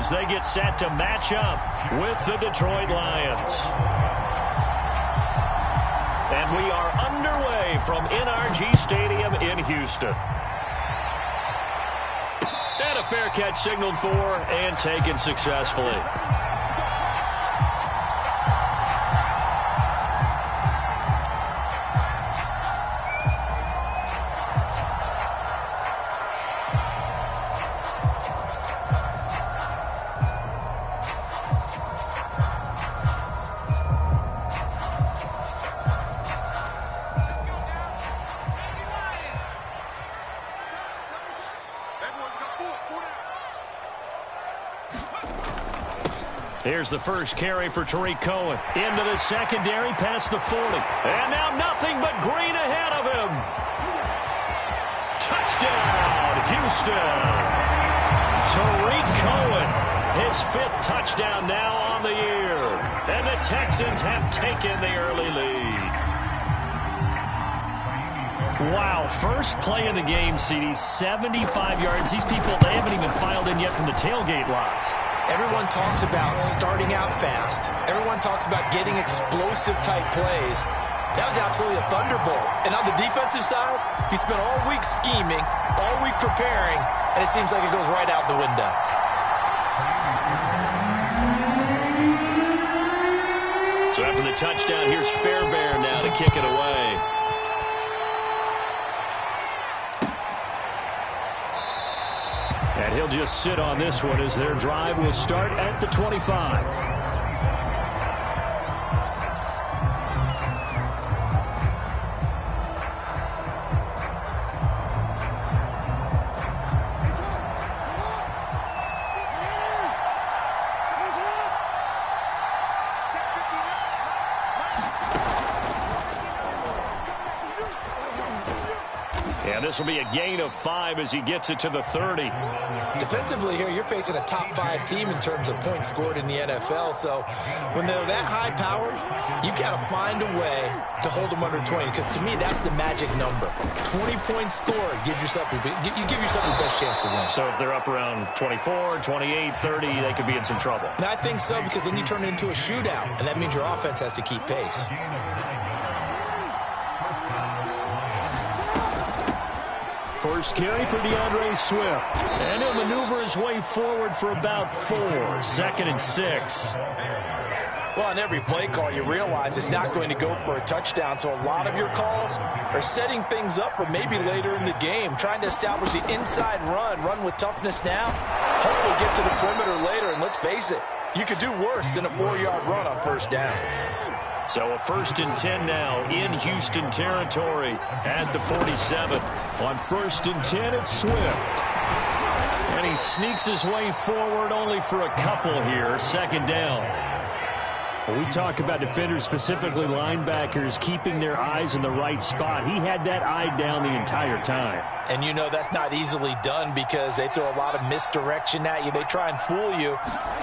as they get set to match up with the Detroit Lions. And we are underway from NRG Stadium in Houston. And a fair catch signaled for and taken successfully. Here's the first carry for Tariq Cohen. Into the secondary, past the 40. And now nothing but green ahead of him. Touchdown, Houston. Tariq Cohen, his 5th touchdown now on the year. And the Texans have taken the early lead. Wow, first play of the game, CD, 75 yards. These people, they haven't even filed in yet from the tailgate lots. Everyone talks about starting out fast. Everyone talks about getting explosive-type plays. That was absolutely a thunderbolt. And on the defensive side, he spent all week scheming, all week preparing, and it seems like it goes right out the window. So after the touchdown, here's Fairbairn now to kick it away. And he'll just sit on this one as their drive will start at the 25. And this will be a gain of 5 as he gets it to the 30. Defensively here, you're facing a top 5 team in terms of points scored in the NFL. So when they're that high powered, you've got to find a way to hold them under 20. Because to me, that's the magic number. 20 points scored gives yourself you give yourself your best chance to win. So if they're up around 24, 28, 30, they could be in some trouble. And I think so, because then you turn it into a shootout, and that means your offense has to keep pace. First carry for DeAndre Swift. And he'll maneuver his way forward for about 4. 2nd and 6. Well, on every play call, you realize it's not going to go for a touchdown. So a lot of your calls are setting things up for maybe later in the game, trying to establish the inside run with toughness now. Hopefully get to the perimeter later, and let's face it, you could do worse than a 4-yard run on first down. So a 1st and 10 now in Houston territory at the 47. On 1st and 10, it's Swift. And he sneaks his way forward only for a couple here. 2nd down. When we talk about defenders, specifically linebackers, keeping their eyes in the right spot. He had that eye down the entire time. And you know that's not easily done because they throw a lot of misdirection at you. They try and fool you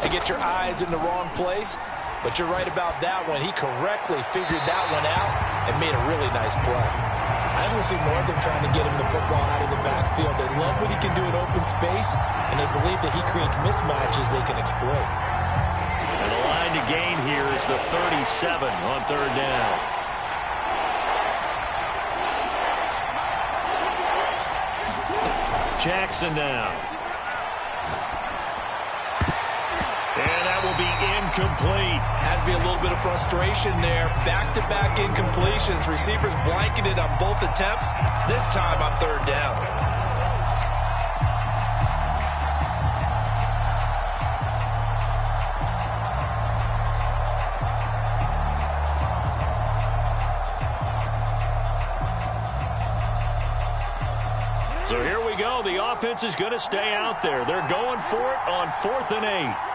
and get your eyes in the wrong place. But you're right about that one. He correctly figured that one out and made a really nice play. I want to see more of them trying to get him the football out of the backfield. They love what he can do in open space, and they believe that he creates mismatches they can exploit. And the line to gain here is the 37 on 3rd down. Jackson now. And that will be incomplete. Has to be a little bit of frustration there. Back-to-back incompletions. Receivers blanketed on both attempts. This time on 3rd down. So here we go. The offense is going to stay out there. They're going for it on 4th and 8.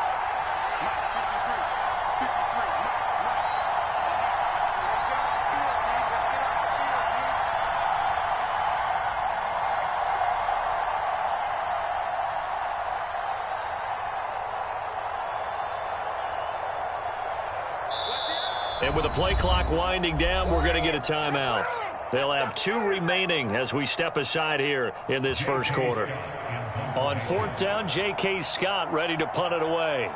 And with the play clock winding down, we're going to get a timeout. They'll have 2 remaining as we step aside here in this 1st quarter. On 4th down, J.K. Scott ready to punt it away.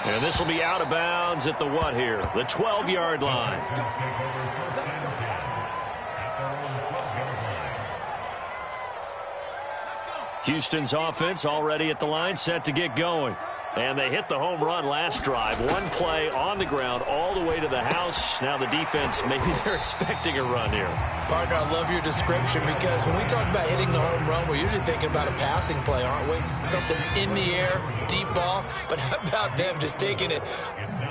And this will be out of bounds at the what here? The 12-yard line. Houston's offense already at the line, set to get going. And they hit the home run last drive. One play on the ground all the way to the house. Now the defense, maybe they're expecting a run here. Partner, I love your description because when we talk about hitting the home run, we're usually thinking about a passing play, aren't we? Something in the air, deep ball. But how about them just taking it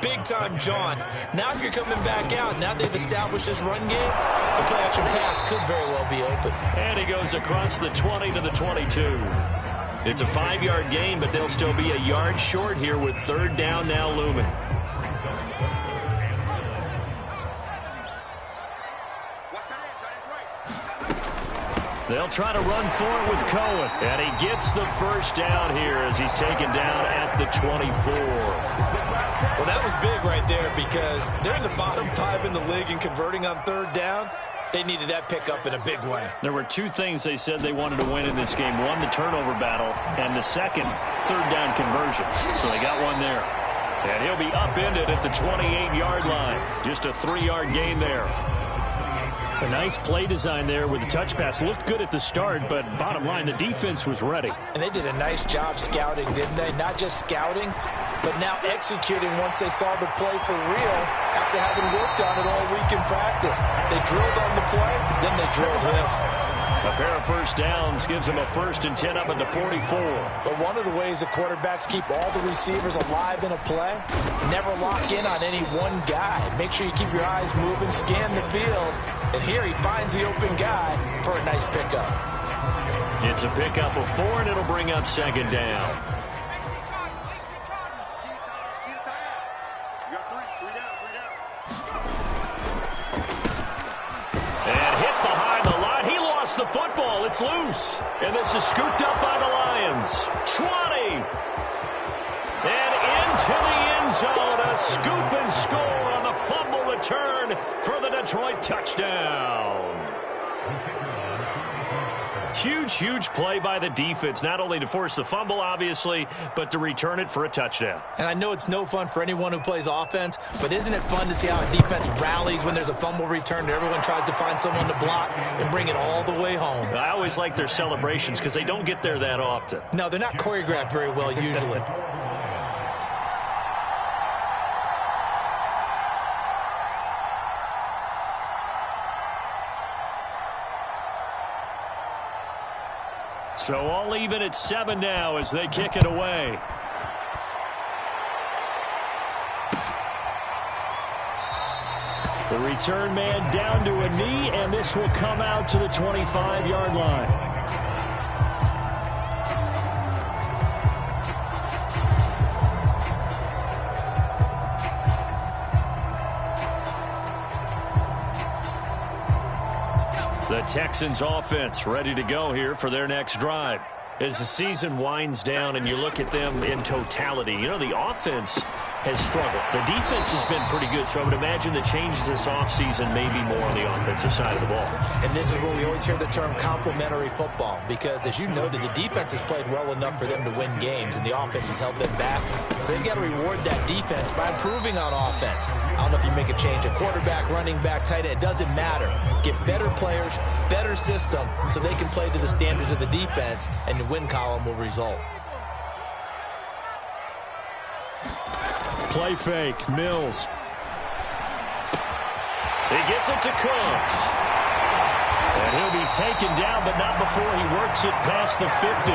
big-time John? Now if you're coming back out, now they've established this run game, the play-action pass could very well be open. And he goes across the 20 to the 22. It's a 5-yard gain, but they'll still be a yard short here with 3rd down now looming. They'll try to run for it with Cohen. And he gets the first down here as he's taken down at the 24. Well, that was big right there because they're in the bottom 5 in the league and converting on 3rd down. They needed that pickup in a big way. There were 2 things they said they wanted to win in this game. One, the turnover battle, and the second, 3rd down conversions. So they got one there. And he'll be upended at the 28-yard line. Just a 3-yard gain there. A nice play design there with the touch pass. Looked good at the start, but bottom line, the defense was ready. And they did a nice job scouting, didn't they? Not just scouting, but now executing once they saw the play for real after having worked on it all week in practice. They drilled on the play, then they drilled him. A pair of first downs gives them a 1st and 10 up at the 44. But one of the ways the quarterbacks keep all the receivers alive in a play, never lock in on any one guy. Make sure you keep your eyes moving, scan the field. And here he finds the open guy for a nice pickup. It's a pickup of 4, and it'll bring up 2nd down. And hit behind the line. He lost the football. It's loose. And this is scooped up by the Lions. 20. And into the end zone. A scoop and score on the fumble return for the Detroit touchdown. Huge, huge play by the defense, not only to force the fumble, obviously, but to return it for a touchdown. And I know it's no fun for anyone who plays offense, but isn't it fun to see how a defense rallies when there's a fumble return and everyone tries to find someone to block and bring it all the way home? I always like their celebrations because they don't get there that often. No, they're not choreographed very well usually. So all even at 7 now as they kick it away. The return man down to a knee, and this will come out to the 25-yard line. The Texans offense ready to go here for their next drive. As the season winds down and you look at them in totality, you know, the offense has struggled. The defense has been pretty good, so I would imagine the changes this offseason may be more on the offensive side of the ball. And this is where we always hear the term complementary football because, as you noted, the defense has played well enough for them to win games, and the offense has held them back. So they've got to reward that defense by improving on offense. I don't know if you make a change, a quarterback, running back, tight end, it doesn't matter. Get better players, better system, so they can play to the standards of the defense, and the win column will result. Play fake, Mills. He gets it to Cooks. And he'll be taken down, but not before he works it past the 50.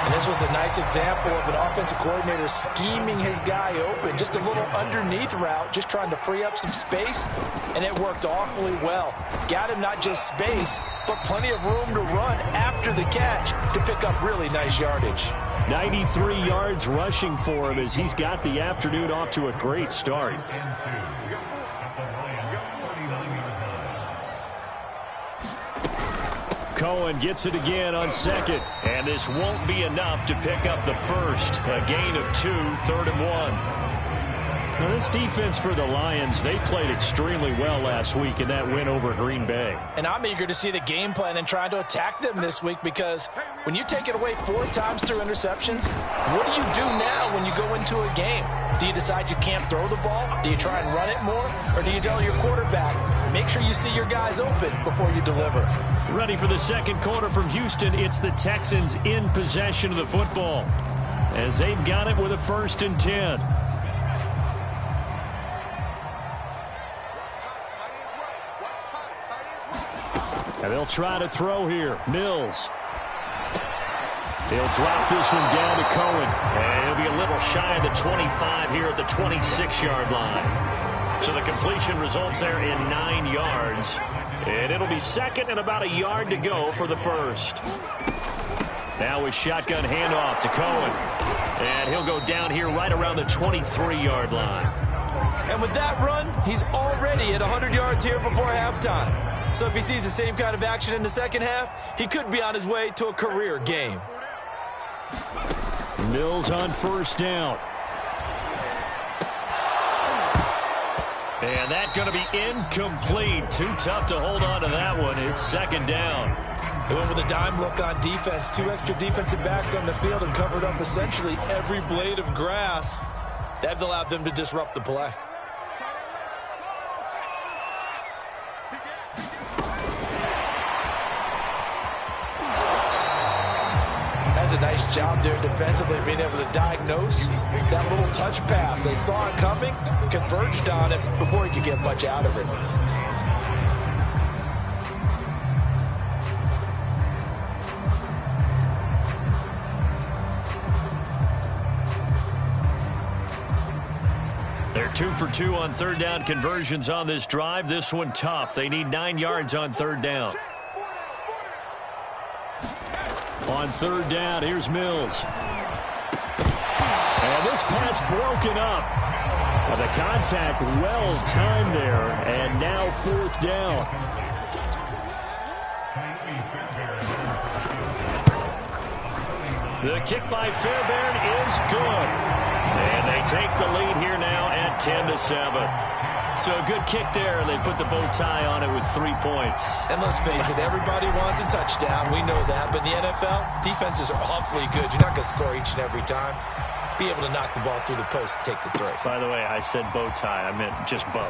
And this was a nice example of an offensive coordinator scheming his guy open. Just a little underneath route, just trying to free up some space, and it worked awfully well. Got him not just space, but plenty of room to run after the catch to pick up really nice yardage. 93 yards rushing for him as he's got the afternoon off to a great start. Cohen gets it again on 2nd, and this won't be enough to pick up the first. A gain of 2, 3rd and 1. Now, this defense for the Lions, they played extremely well last week in that win over Green Bay. And I'm eager to see the game plan and trying to attack them this week, because when you take it away 4 times through interceptions, what do you do now when you go into a game? Do you decide you can't throw the ball? Do you try and run it more? Or do you tell your quarterback, make sure you see your guys open before you deliver? Ready for the second quarter from Houston. It's the Texans in possession of the football, as they've got it with a 1st and 10. And they'll try to throw here. Mills. He'll drop this one down to Cohen. And he'll be a little shy of the 25 here at the 26-yard line. So the completion results there in 9 yards. And it'll be second and about a yard to go for the first. Now a shotgun handoff to Cohen. And he'll go down here right around the 23-yard line. And with that run, he's already at 100 yards here before halftime. So if he sees the same kind of action in the second half, he could be on his way to a career game. Mills on 1st down. And that's going to be incomplete. Too tough to hold on to that one. It's 2nd down. They went with a dime look on defense. 2 extra defensive backs on the field and covered up essentially every blade of grass. That allowed them to disrupt the play. A nice job there defensively, being able to diagnose that little touch pass. They saw it coming, converged on it before he could get much out of it. They're 2 for 2 on 3rd down conversions on this drive. This one tough. They need 9 yards on 3rd down. On 3rd down, here's Mills. And this pass broken up. The contact well timed there, and now 4th down. The kick by Fairbairn is good. And they take the lead here now at 10-7. So a good kick there, and they put the bow tie on it with 3 points. And let's face it, everybody wants a touchdown. We know that. But in the NFL, defenses are awfully good. You're not going to score each and every time. Be able to knock the ball through the post and take the throw. By the way, I said bow tie. I meant just bow.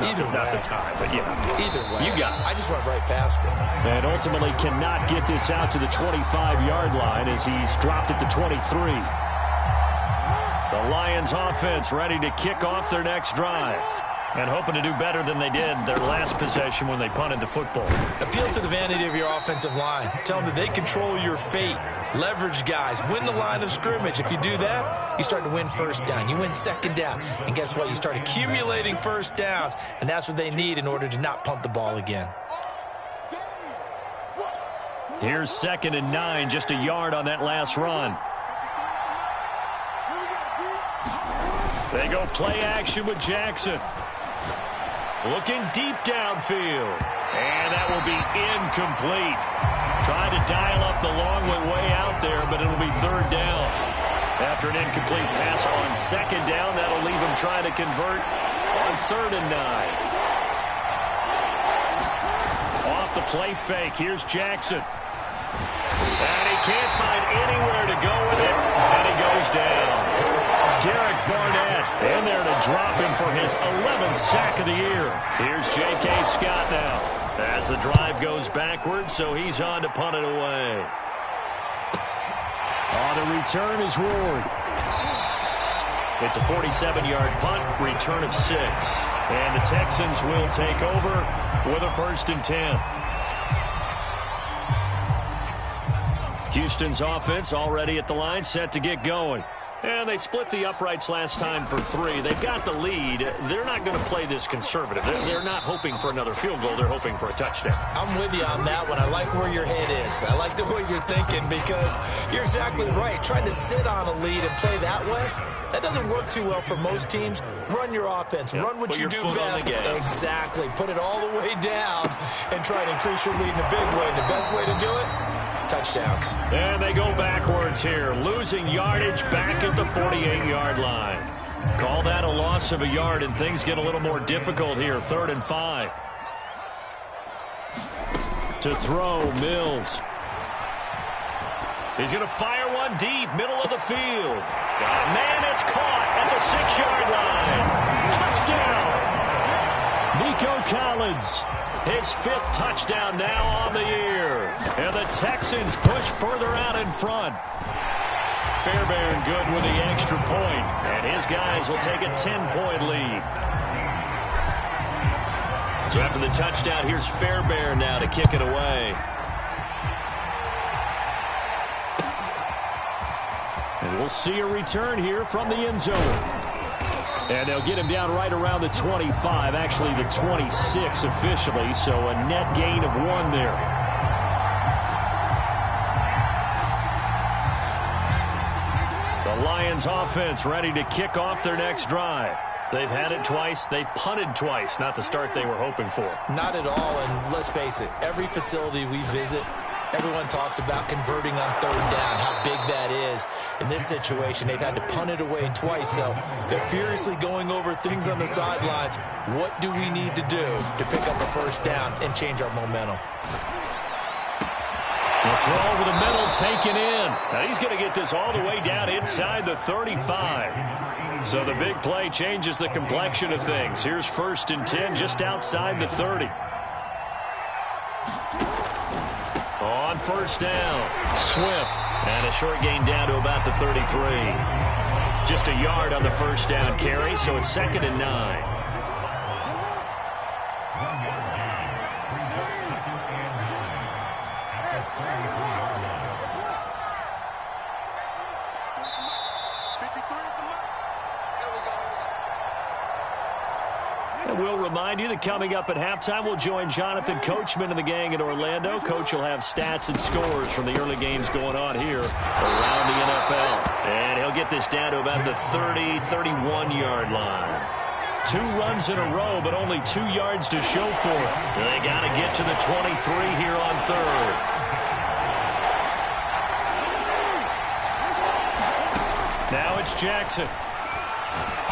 Not the tie, but yeah. Either way. You got it. I just went right past it. And ultimately cannot get this out to the 25-yard line as he's dropped it to 23. The Lions offense ready to kick off their next drive. And hoping to do better than they did their last possession when they punted the football. Appeal to the vanity of your offensive line. Tell them that they control your fate. Leverage guys. Win the line of scrimmage. If you do that, you start to win 1st down. You win 2nd down. And guess what? You start accumulating 1st downs. And that's what they need in order to not punt the ball again. Here's 2nd and 9. Just a yard on that last run. They go play action with Jackson. Looking deep downfield. And that will be incomplete. Trying to dial up the long way out there, but it'll be 3rd down. After an incomplete pass on 2nd down, that'll leave him trying to convert on 3rd and 9. Off the play fake, here's Jackson. And he can't find anywhere to go with it, and he goes down. Derek Barnett in there to drop him for his 11th sack of the year. Here's J.K. Scott now as the drive goes backwards, so he's on to punt it away. On the return is Ward. It's a 47-yard punt, return of 6. And the Texans will take over with a 1st and 10. Houston's offense already at the line, set to get going. And they split the uprights last time for 3. They've got the lead. They're not going to play this conservative. They're not hoping for another field goal. They're hoping for a touchdown. I'm with you on that one. I like where your head is. I like the way you're thinking, because you're exactly right. Trying to sit on a lead and play that way, that doesn't work too well for most teams. Run your offense. Yep. Run what you do best. Exactly. Put it all the way down and try to increase your lead in a big way. And the best way to do it, touchdowns. And they go backwards here, losing yardage back at the 48-yard line. Call that a loss of a yard, and things get a little more difficult here. 3rd and 5. To throw, Mills. He's going to fire one deep, middle of the field. Man, it's caught at the 6-yard line. Touchdown! Nico Collins, his 5th touchdown now on the year. And the Texans push further out in front. Fairbairn good with the extra point, and his guys will take a 10-point lead. So after the touchdown, here's Fairbairn now to kick it away. And we'll see a return here from the end zone. And they'll get him down right around the 25, actually the 26 officially, so a net gain of 1 there. The Lions offense ready to kick off their next drive. They've had it twice. They've punted twice. Not the start they were hoping for. Not at all, and let's face it, every facility we visit, everyone talks about converting on 3rd down, how big that is. In this situation, they've had to punt it away twice, so they're furiously going over things on the sidelines. What do we need to do to pick up a 1st down and change our momentum? The throw over the middle, taken in. Now he's going to get this all the way down inside the 35. So the big play changes the complexion of things. Here's 1st and 10 just outside the 30. On 1st down, Swift. And a short gain down to about the 33. Just a yard on the 1st down carry, so it's 2nd and 9. We'll remind you that coming up at halftime, we'll join Jonathan Coachman and the gang in Orlando. Coach will have stats and scores from the early games going on here around the NFL. And he'll get this down to about the 30, 31-yard line. 2 runs in a row, but only 2 yards to show for it. They got to get to the 23 here on 3rd. Now it's Jackson.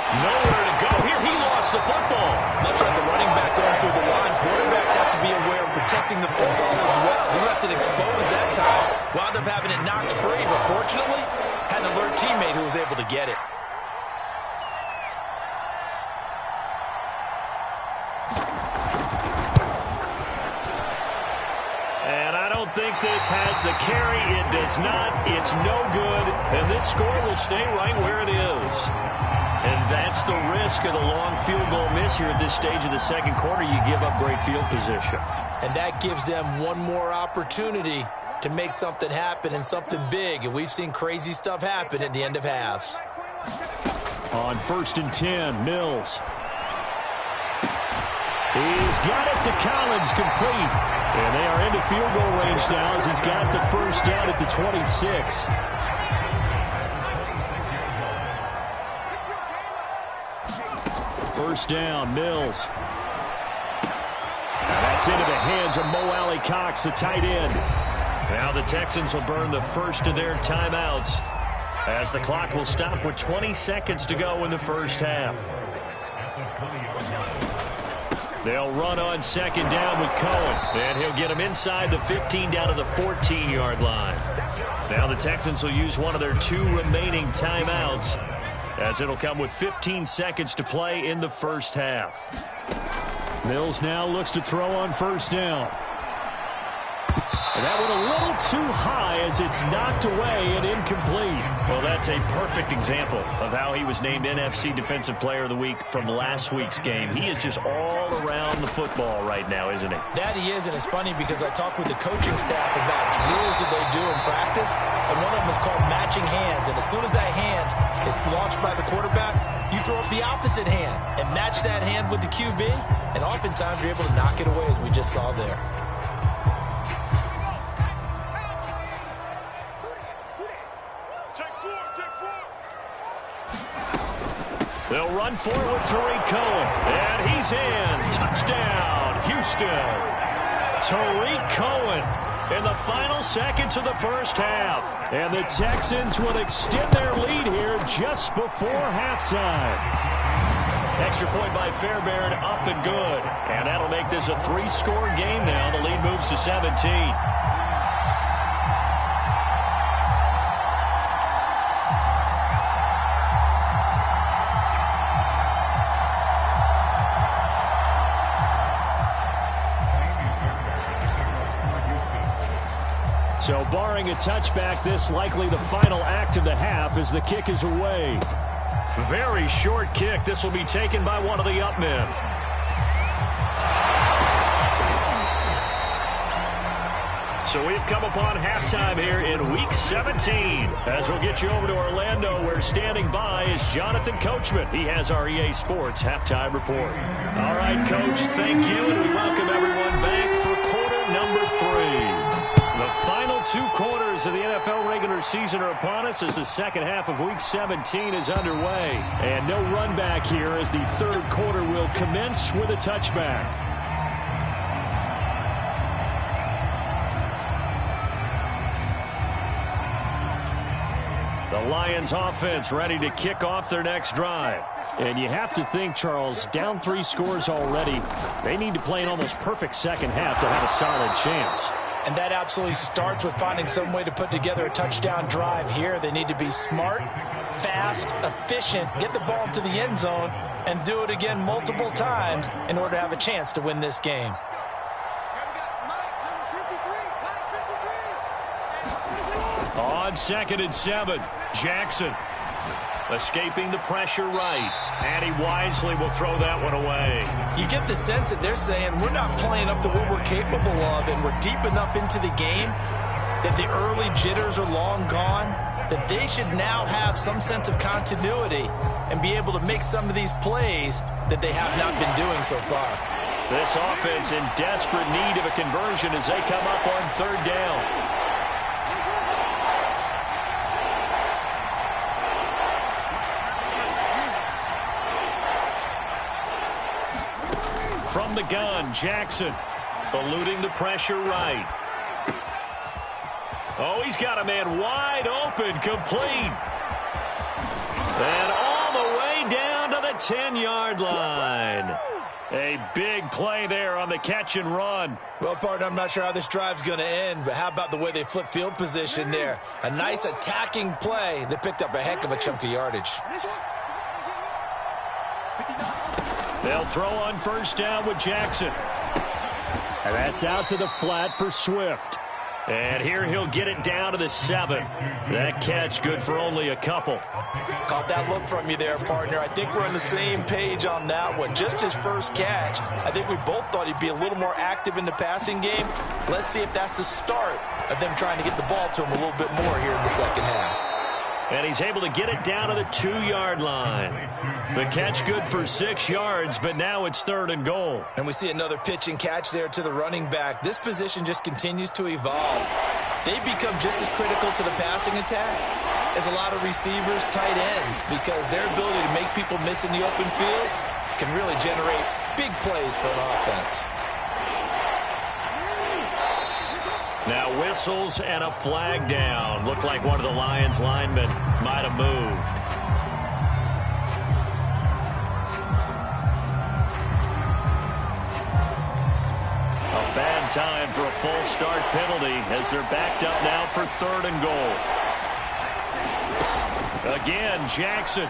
Nowhere to go here. He lost the football. Much like a running back going through the line, quarterbacks have to be aware of protecting the football as well. He left it exposed that time. Wound up having it knocked free, but fortunately, had an alert teammate who was able to get it. And I don't think this has the carry. It does not. It's no good. And this score will stay right where it is. And that's the risk of the long field goal miss here at this stage of the 2nd quarter. You give up great field position. And that gives them one more opportunity to make something happen and something big. And we've seen crazy stuff happen at the end of halves. On 1st and 10, Mills. He's got it to Collins, complete. And they are into field goal range now as he's got the 1st down at the 26. First down, Mills. Now that's into the hands of Mo Alley Cox, the tight end. Now the Texans will burn the first of their timeouts as the clock will stop with 20 seconds to go in the 1st half. They'll run on 2nd down with Cohen, and he'll get him inside the 15 down to the 14-yard line. Now the Texans will use one of their 2 remaining timeouts, as it'll come with 15 seconds to play in the 1st half. Mills now looks to throw on 1st down. And that one a little too high as it's knocked away and incomplete. Well, that's a perfect example of how he was named NFC Defensive Player of the Week from last week's game. He is just all around the football right now, isn't he? That he is, and it's funny because I talked with the coaching staff about drills that they do in practice, and one of them is called matching hands. And as soon as that hand is launched by the quarterback, you throw up the opposite hand and match that hand with the QB, and oftentimes you're able to knock it away as we just saw there. They'll run forward with Tariq Cohen. And he's in. Touchdown, Houston. Tariq Cohen in the final seconds of the first half. And the Texans will extend their lead here just before halftime. Extra point by Fairbairn, up and good. And that'll make this a 3-score game now. The lead moves to 17. So barring a touchback, this likely the final act of the half as the kick is away. Very short kick. This will be taken by one of the up men. So we've come upon halftime here in Week 17. As we'll get you over to Orlando, where standing by is Jonathan Coachman. He has our EA Sports Halftime Report. All right, Coach, thank you, and we welcome everyone back for quarter number 3. The final 2 quarters of the NFL regular season are upon us as the second half of Week 17 is underway. And no run back here as the third quarter will commence with a touchback. The Lions offense ready to kick off their next drive. And you have to think, Charles, down 3 scores already. They need to play an almost perfect second half to have a solid chance. And that absolutely starts with finding some way to put together a touchdown drive here. They need to be smart, fast, efficient, get the ball to the end zone, and do it again multiple times in order to have a chance to win this game. On 2nd and 7, Jackson escaping the pressure right, and he wisely will throw that one away. You get the sense that they're saying we're not playing up to what we're capable of, and we're deep enough into the game that the early jitters are long gone, that they should now have some sense of continuity and be able to make some of these plays that they have not been doing so far. This offense in desperate need of a conversion as they come up on 3rd down. From the gun, Jackson eluding the pressure right. Oh, he's got a man wide open, complete. And all the way down to the 10-yard line. A big play there on the catch and run. Well, partner, I'm not sure how this drive's going to end, but how about the way they flip field position there? A nice attacking play that picked up a heck of a chunk of yardage. They'll throw on 1st down with Jackson. And that's out to the flat for Swift. And here he'll get it down to the 7. That catch good for only a couple. Caught that look from you there, partner. I think we're on the same page on that one. Just his first catch. I think we both thought he'd be a little more active in the passing game. Let's see if that's the start of them trying to get the ball to him a little bit more here in the second half. And he's able to get it down to the 2-yard line. The catch good for 6 yards, but now it's 3rd and goal. And we see another pitch and catch there to the running back. This position just continues to evolve. They become just as critical to the passing attack as a lot of receivers, tight ends, because their ability to make people miss in the open field can really generate big plays for an offense. Now whistles and a flag down. Looked like one of the Lions linemen might have moved. A bad time for a full start penalty as they're backed up now for 3rd and goal. Again, Jackson.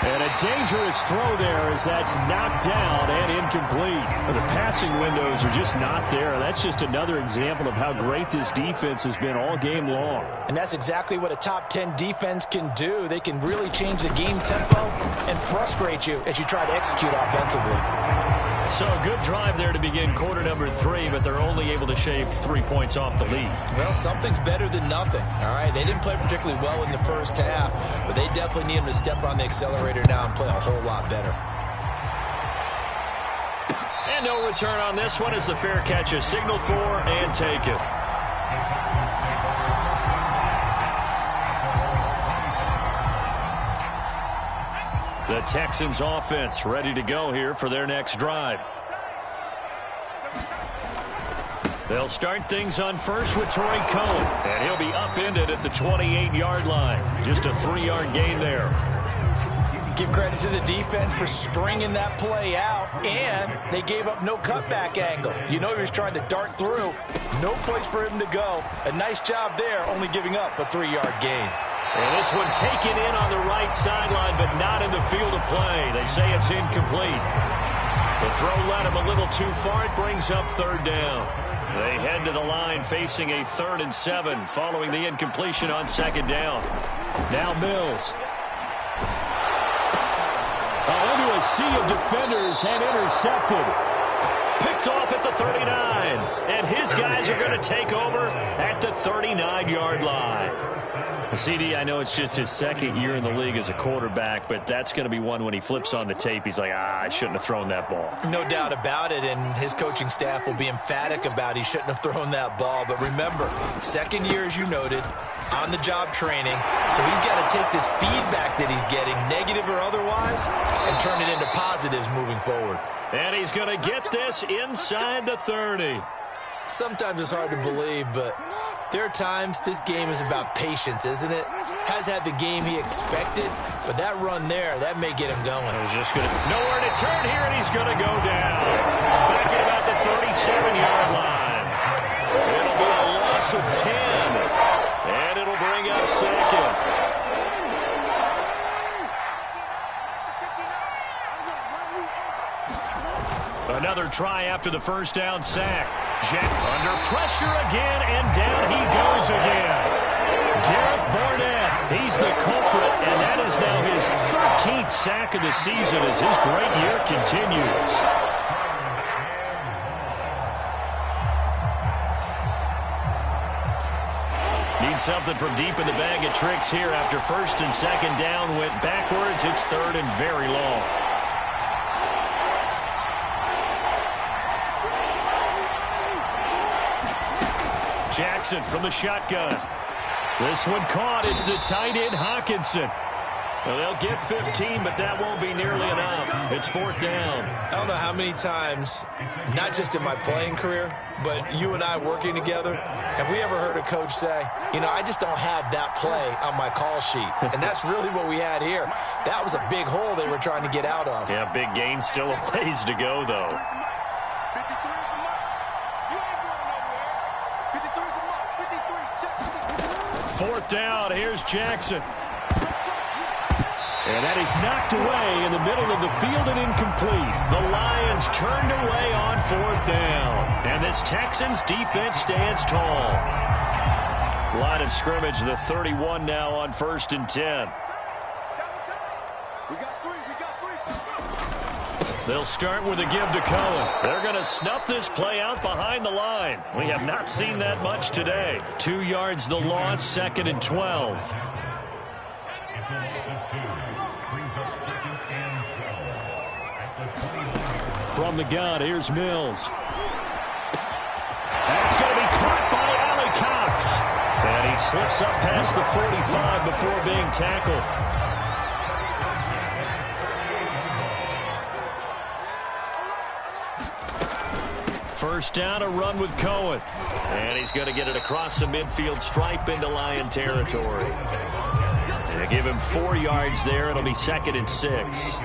And a dangerous throw there as that's knocked down and incomplete. The passing windows are just not there. That's just another example of how great this defense has been all game long. And that's exactly what a top 10 defense can do. They can really change the game tempo and frustrate you as you try to execute offensively. So a good drive there to begin quarter number 3, but they're only able to shave 3 points off the lead. Well, something's better than nothing, all right? They didn't play particularly well in the first half, but they definitely need them to step on the accelerator now and play a whole lot better. And no return on this one as the fair catch is signaled for and taken. The Texans offense ready to go here for their next drive. They'll start things on first with Torrey Cohen, and he'll be upended at the 28-yard line. Just a 3-yard gain there. Give credit to the defense for stringing that play out, and they gave up no cutback angle. You know he was trying to dart through. No place for him to go. A nice job there, only giving up a 3-yard gain. And this one taken in on the right sideline, but not in the field of play. They say it's incomplete. The throw led him a little too far. It brings up third down. They head to the line facing a 3rd and 7 following the incompletion on second down. Now Mills. Into a sea of defenders and intercepted. Picked off at the 39. And his guys are going to take over at the 39-yard line. CD, I know it's just his 2nd year in the league as a quarterback, but that's going to be one when he flips on the tape. He's like, I shouldn't have thrown that ball. No doubt about it, and his coaching staff will be emphatic about he shouldn't have thrown that ball. But remember, 2nd year, as you noted, on-the-job training. So he's got to take this feedback that he's getting, negative or otherwise, and turn it into positives moving forward. And he's going to get this inside the 30. Sometimes it's hard to believe, but there are times this game is about patience, isn't it? Has had the game he expected, but that run there, that may get him going. He's just going to nowhere to turn here, and he's going to go down. Back at about the 37-yard line. It'll be a loss of 10, and it'll bring up 2nd. Another try after the first down sack. Jack under pressure again, and down he goes again. Derek Barnett, he's the culprit, and that is now his 13th sack of the season as his great year continues. Need something from deep in the bag of tricks here after 1st and 2nd down went backwards. It's 3rd and very long. Jackson from the shotgun. This one caught. It's the tight end, Hawkinson. Well, they'll get 15, but that won't be nearly enough. It's 4th down. I don't know how many times, not just in my playing career, but you and I working together, have we ever heard a coach say, you know, I just don't have that play on my call sheet. And that's really what we had here. That was a big hole they were trying to get out of. Yeah, big gain. Still a ways to go, though. 4th down. Here's Jackson. And that is knocked away in the middle of the field and incomplete. The Lions turned away on 4th down. And this Texans defense stands tall. Line of scrimmage, the 31 now on 1st and 10. They'll start with a give to Cohen. They're going to snuff this play out behind the line. We have not seen that much today. 2 yards the loss, 2nd and 12. From the gun, here's Mills. That's going to be caught by Allie Cox. And he slips up past the 45 before being tackled. First down, a run with Cohen. And he's going to get it across the midfield stripe into Lion territory. They give him 4 yards there. It'll be 2nd and 6.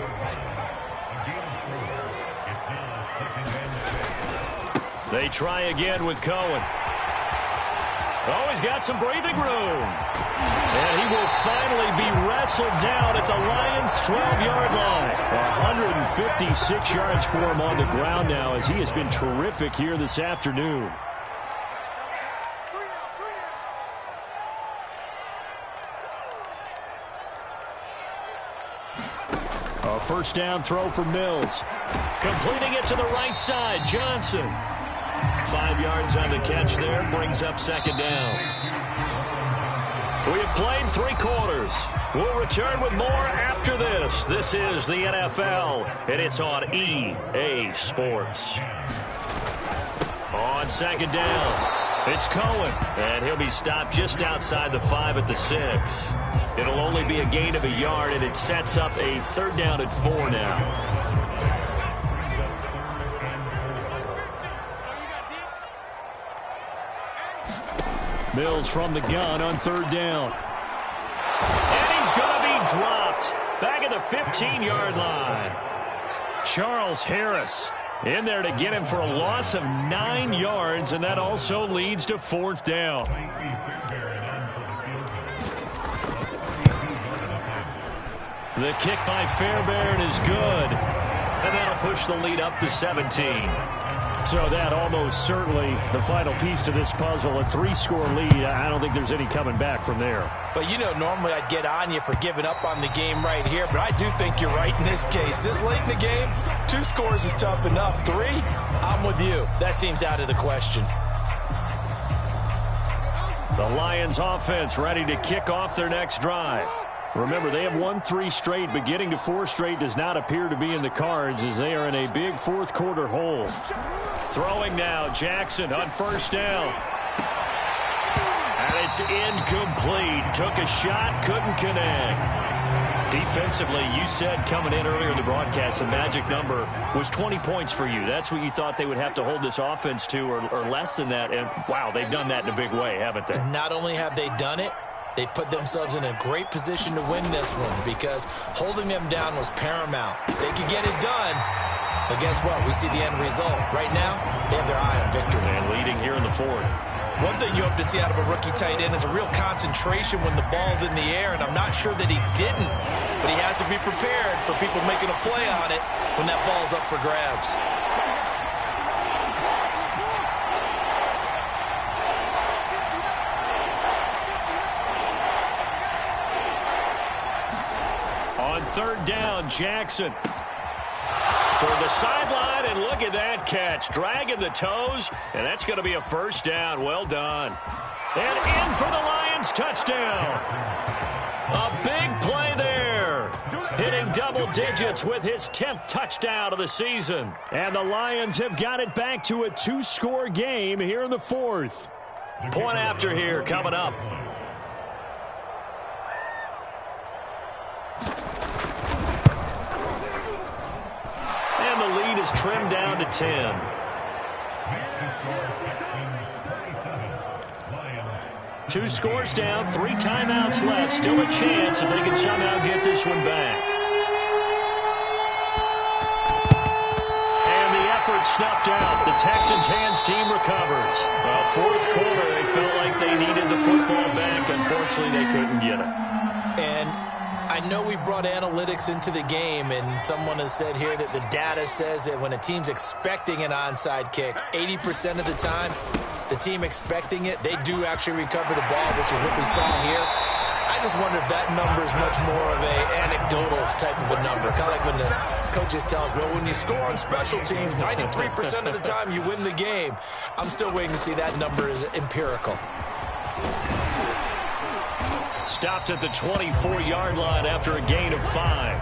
They try again with Cohen. Oh, he's got some breathing room. And he will finally be wrestled down at the Lions' 12-yard line. 156 yards for him on the ground now as he has been terrific here this afternoon. A first down throw for Mills. Completing it to the right side, Johnson. 5 yards on the catch there, brings up 2nd down. We have played 3 quarters. We'll return with more after this. This is the NFL, and it's on EA Sports. On 2nd down, it's Cohen, and he'll be stopped just outside the 5 at the 6. It'll only be a gain of a yard, and it sets up a 3rd down and 4 now. Mills from the gun on third down. And he's going to be dropped back at the 15-yard line. Charles Harris in there to get him for a loss of 9 yards, and that also leads to fourth down. The kick by Fairbairn is good, and that'll push the lead up to 17. So that almost certainly the final piece to this puzzle, a 3-score lead. I don't think there's any coming back from there. But, you know, normally I'd get on you for giving up on the game right here, but I do think you're right in this case. This late in the game, 2 scores is tough enough. 3, I'm with you. That seems out of the question. The Lions offense ready to kick off their next drive. Remember, they have won 3 straight, but getting to 4 straight does not appear to be in the cards as they are in a big fourth quarter hole. Throwing now, Jackson on first down. And it's incomplete. Took a shot, couldn't connect. Defensively, you said coming in earlier in the broadcast, the magic number was 20 points for you. That's what you thought they would have to hold this offense to, or less than that. And, wow, they've done that in a big way, haven't they? Not only have they done it, they put themselves in a great position to win this one because holding them down was paramount. If they could get it done, but guess what? We see the end result. Right now, they have their eye on victory. And leading here in the fourth. One thing you hope to see out of a rookie tight end is a real concentration when the ball's in the air, and I'm not sure that he didn't, but he has to be prepared for people making a play on it when that ball's up for grabs. On third down, Jackson toward the sideline, and look at that catch. Dragging the toes, and that's going to be a first down. Well done. And in for the Lions touchdown. A big play there. Hitting double digits with his 10th touchdown of the season. And the Lions have got it back to a 2-score game here in the fourth. Point after here coming up. Is trimmed down to 10. 2 scores down, 3 timeouts left. Still a chance if they can somehow get this one back. And the effort snuffed out. The Texans' hands team recovers. Well, fourth quarter, they felt like they needed the football back. Unfortunately, they couldn't get it. And I know we brought analytics into the game, and someone has said here that the data says that when a team's expecting an onside kick, 80% of the time, the team expecting it, they do actually recover the ball, which is what we saw here. I just wonder if that number is much more of a anecdotal type of a number. Kind of like when the coaches tell us, well, when you score on special teams, 93% of the time you win the game. I'm still waiting to see that number is empirical. Stopped at the 24-yard line after a gain of 5.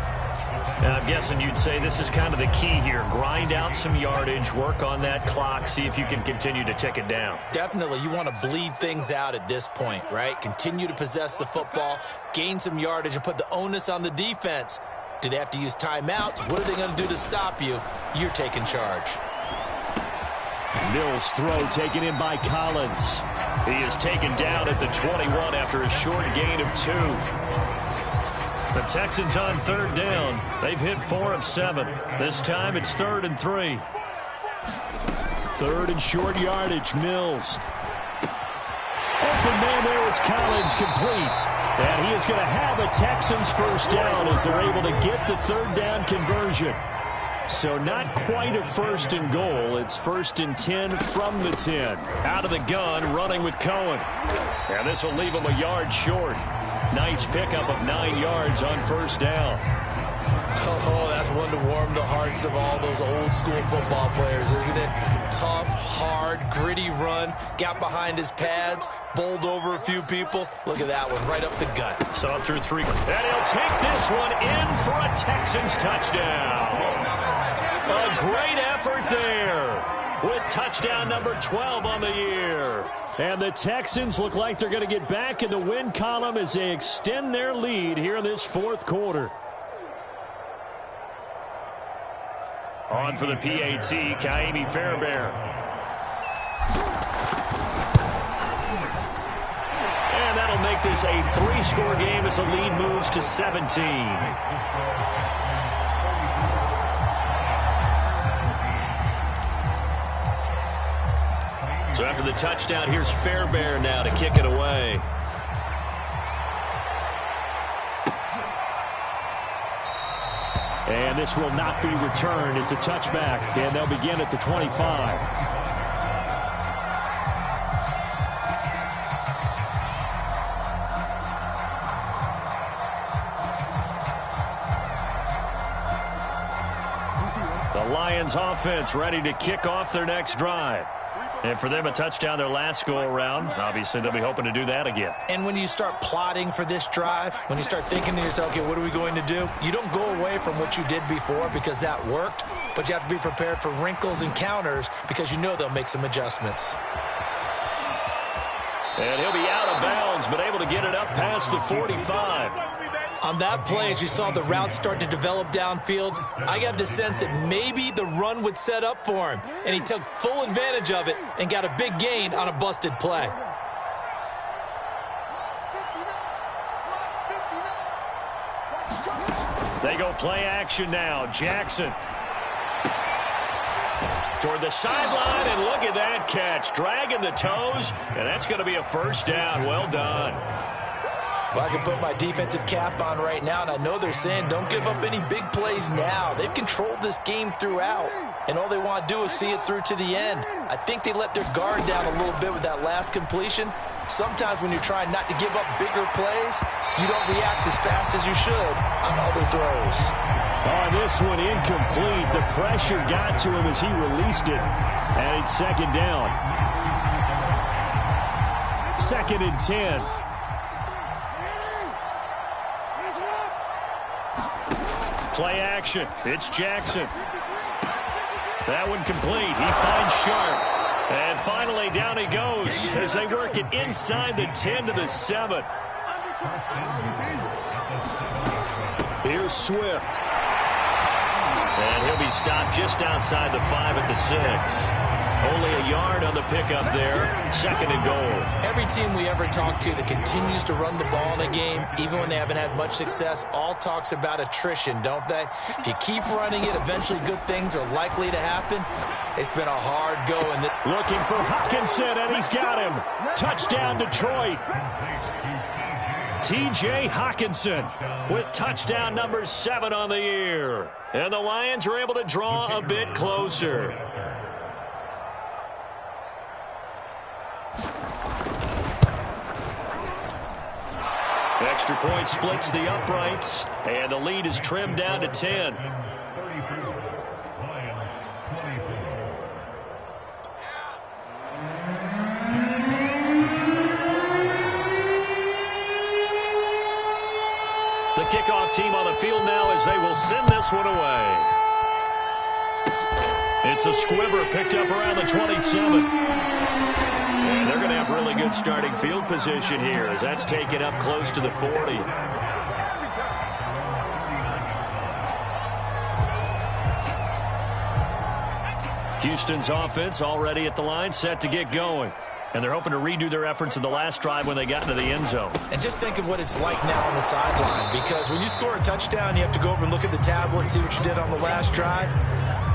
And I'm guessing you'd say this is kind of the key here. Grind out some yardage, work on that clock, see if you can continue to tick it down. Definitely. You want to bleed things out at this point, right? Continue to possess the football, gain some yardage, and put the onus on the defense. Do they have to use timeouts? What are they going to do to stop you? You're taking charge. Mills' throw taken in by Collins. He is taken down at the 21 after a short gain of 2. The Texans on third down. They've hit 4 of 7. This time it's 3rd and 3. 3rd and short yardage, Mills. Open man there is Collins, complete. And he is going to have a Texans first down as they're able to get the third down conversion. So not quite a 1st and goal. It's 1st and 10 from the 10. Out of the gun, running with Cohen. And this will leave him a yard short. Nice pickup of 9 yards on first down. Oh, that's one to warm the hearts of all those old school football players, isn't it? Tough, hard, gritty run. Got behind his pads, bowled over a few people. Look at that one, right up the gut. Saw through 3. And he'll take this one in for a Texans touchdown. A great effort there with touchdown number 12 on the year. And the Texans look like they're going to get back in the win column as they extend their lead here in this fourth quarter. On for the PAT, Kaimi Fairbairn. Lions a 3-score game as the lead moves to 17. So after the touchdown, here's Fairbairn now to kick it away. And this will not be returned. It's a touchback, and they'll begin at the 25. The Lions offense ready to kick off their next drive. And for them, a touchdown their last go-around. Obviously, they'll be hoping to do that again. And when you start plotting for this drive, when you start thinking to yourself, okay, what are we going to do? You don't go away from what you did before because that worked, but you have to be prepared for wrinkles and counters because you know they'll make some adjustments. And he'll be out of bounds, but able to get it up past the 45. On that play, as you saw the route start to develop downfield, I got the sense that maybe the run would set up for him, and he took full advantage of it and got a big gain on a busted play. They go play action now. Jackson toward the sideline, and look at that catch. Dragging the toes, and that's going to be a first down. Well done. Well, I can put my defensive cap on right now, and I know they're saying don't give up any big plays now. They've controlled this game throughout, and all they want to do is see it through to the end. I think they let their guard down a little bit with that last completion. Sometimes when you're trying not to give up bigger plays, you don't react as fast as you should on other throws. On this one, incomplete. The pressure got to him as he released it, and it's second down. 2nd and 10. Play action. It's Jackson. That one complete. He finds Sharp. And finally, down he goes as they work it inside the 10 to the 7. Here's Swift. And he'll be stopped just outside the 5 at the 6. Only a yard on the pickup there. 2nd and goal. Every team we ever talk to that continues to run the ball in a game, even when they haven't had much success, all talks about attrition, don't they? If you keep running it, eventually good things are likely to happen. It's been a hard go. Looking for Hockenson, and he's got him. Touchdown, Detroit. T.J. Hockenson with touchdown number 7 on the year. And the Lions are able to draw a bit closer. Extra point splits the uprights, and the lead is trimmed down to 10. The kickoff team on the field now as they will send this one away. It's a squibber picked up around the 27. And they're going to have really good starting field position here as that's taken up close to the 40. Houston's offense already at the line, set to get going. And they're hoping to redo their efforts in the last drive when they got into the end zone. And just think of what it's like now on the sideline, because when you score a touchdown, you have to go over and look at the tablet and see what you did on the last drive.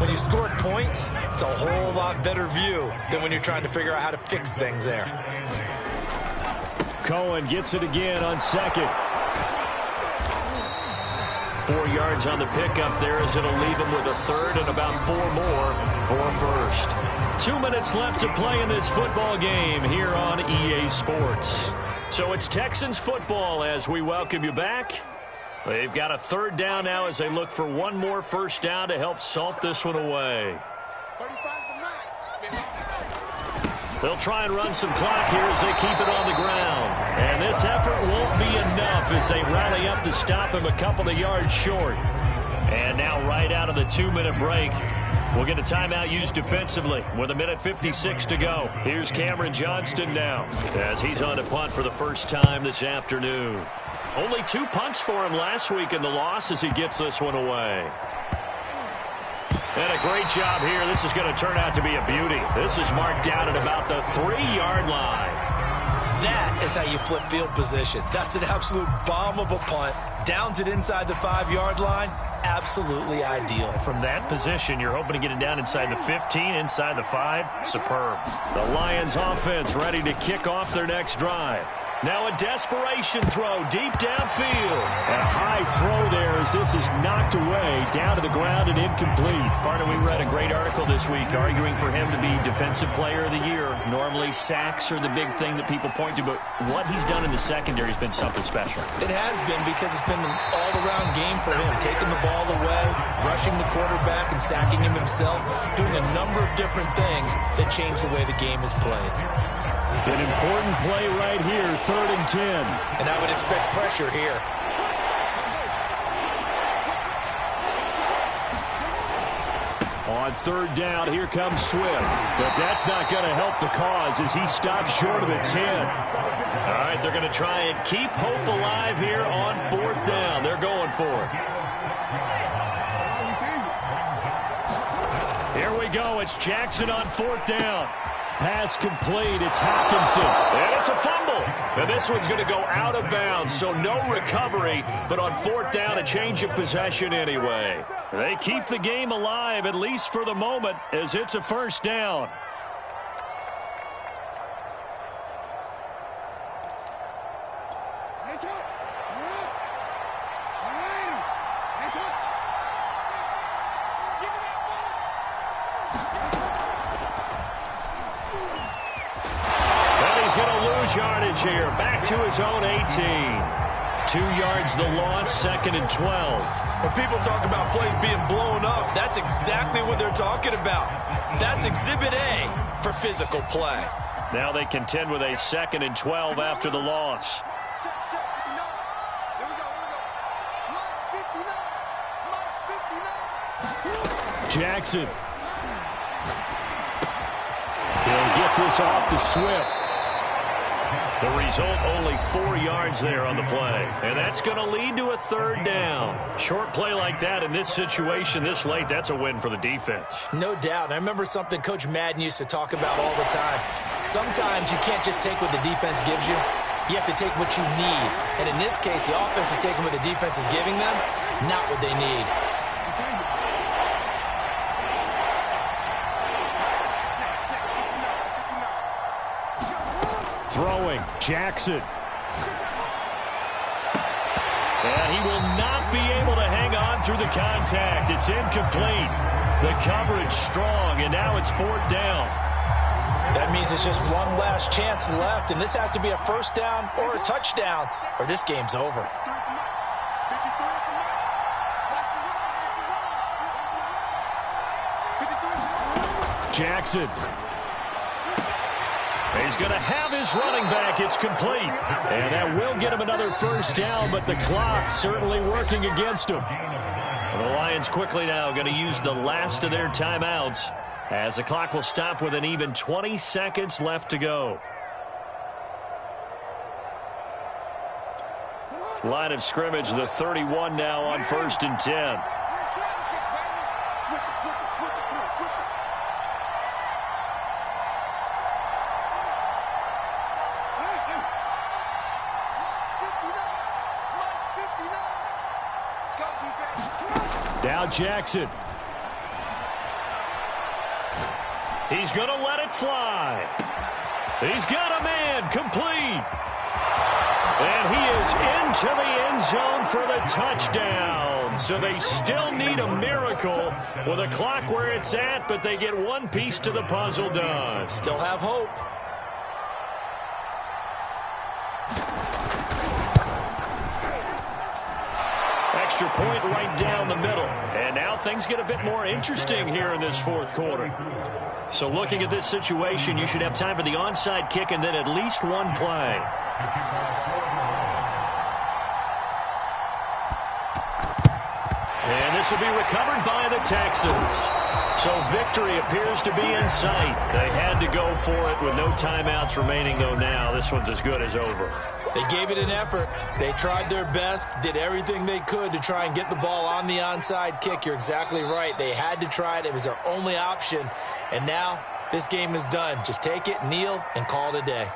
When you scored points, it's a whole lot better view than when you're trying to figure out how to fix things there. Cohen gets it again on 2nd. 4 yards on the pickup there as it'll leave him with a 3rd and about 4 more for a 1st. 2 minutes left to play in this football game here on EA Sports. So it's Texans football as we welcome you back. They've got a 3rd down now as they look for one more 1st down to help salt this one away. They'll try and run some clock here as they keep it on the ground. And this effort won't be enough as they rally up to stop him a couple of yards short. And now right out of the 2-minute break, we'll get a timeout used defensively with 1:56 to go. Here's Cameron Johnston now as he's on to punt for the first time this afternoon. Only 2 punts for him last week in the loss as he gets this one away. And a great job here. This is going to turn out to be a beauty. This is marked down at about the 3-yard line. That is how you flip field position. That's an absolute bomb of a punt. Downs it inside the 5-yard line. Absolutely ideal. From that position, you're hoping to get it down inside the 15, inside the 5. Superb. The Lions offense ready to kick off their next drive. Now a desperation throw deep downfield. A high throw there as this is knocked away, down to the ground and incomplete. Partner, we read a great article this week arguing for him to be Defensive Player of the Year. Normally sacks are the big thing that people point to, but what he's done in the secondary has been something special. It has been because it's been an all-around game for him, taking the ball away, rushing the quarterback and sacking him himself, doing a number of different things that change the way the game is played. An important play right here, 3rd and 10. And I would expect pressure here. On 3rd down, here comes Swift. But that's not going to help the cause as he stops short of the 10. All right, they're going to try and keep hope alive here on 4th down. They're going for it. Here we go. It's Jackson on 4th down. Pass complete. It's Hockenson. And it's a fumble. And this one's going to go out of bounds, so no recovery. But on 4th down, a change of possession anyway. They keep the game alive, at least for the moment, as it's a 1st down. Yardage here, back to his own 18. 2 yards the loss, 2nd and 12. When people talk about plays being blown up, that's exactly what they're talking about. That's Exhibit A for physical play. Now they contend with a 2nd and 12 after the loss. Jackson. He'll get this off to Swift. The result, only 4 yards there on the play. And that's going to lead to a 3rd down. Short play like that in this situation this late, that's a win for the defense. No doubt. And I remember something Coach Madden used to talk about all the time. Sometimes you can't just take what the defense gives you. You have to take what you need. And in this case, the offense is taking what the defense is giving them, not what they need. Throwing, Jackson. And he will not be able to hang on through the contact. It's incomplete. The coverage strong, and now it's 4th down. That means it's just one last chance left, and this has to be a 1st down or a touchdown, or this game's over. Jackson. He's going to have his running back. It's complete. And that will get him another 1st down, but the clock's certainly working against him. The Lions quickly now going to use the last of their timeouts as the clock will stop with an even 20 seconds left to go. Line of scrimmage, the 31 now on 1st and 10. Now Jackson. He's going to let it fly. He's got a man complete. And he is into the end zone for the touchdown. So they still need a miracle with a clock where it's at, but they get one piece to the puzzle done. Still have hope. Extra point right down the middle. And now things get a bit more interesting here in this 4th quarter. So looking at this situation, you should have time for the onside kick and then at least one play. And this will be recovered by the Texans. So victory appears to be in sight. They had to go for it with no timeouts remaining, though now this one's as good as over. They gave it an effort. They tried their best, did everything they could to try and get the ball on the onside kick. You're exactly right. They had to try it. It was their only option. And now this game is done. Just take it, kneel, and call it a day.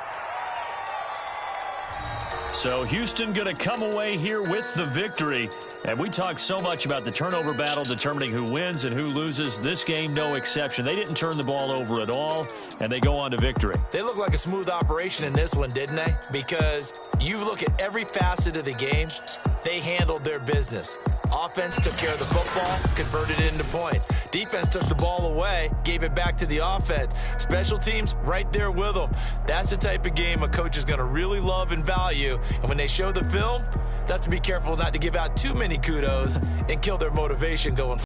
So Houston going to come away here with the victory. And we talked so much about the turnover battle determining who wins and who loses. This game, no exception. They didn't turn the ball over at all, and they go on to victory. They look like a smooth operation in this one, didn't they? Because you look at every facet of the game, they handled their business. Offense took care of the football, converted it into points. Defense took the ball away, gave it back to the offense. Special teams, right there with them. That's the type of game a coach is going to really love and value. And when they show the film, they have to be careful not to give out too many kudos and kill their motivation going forward.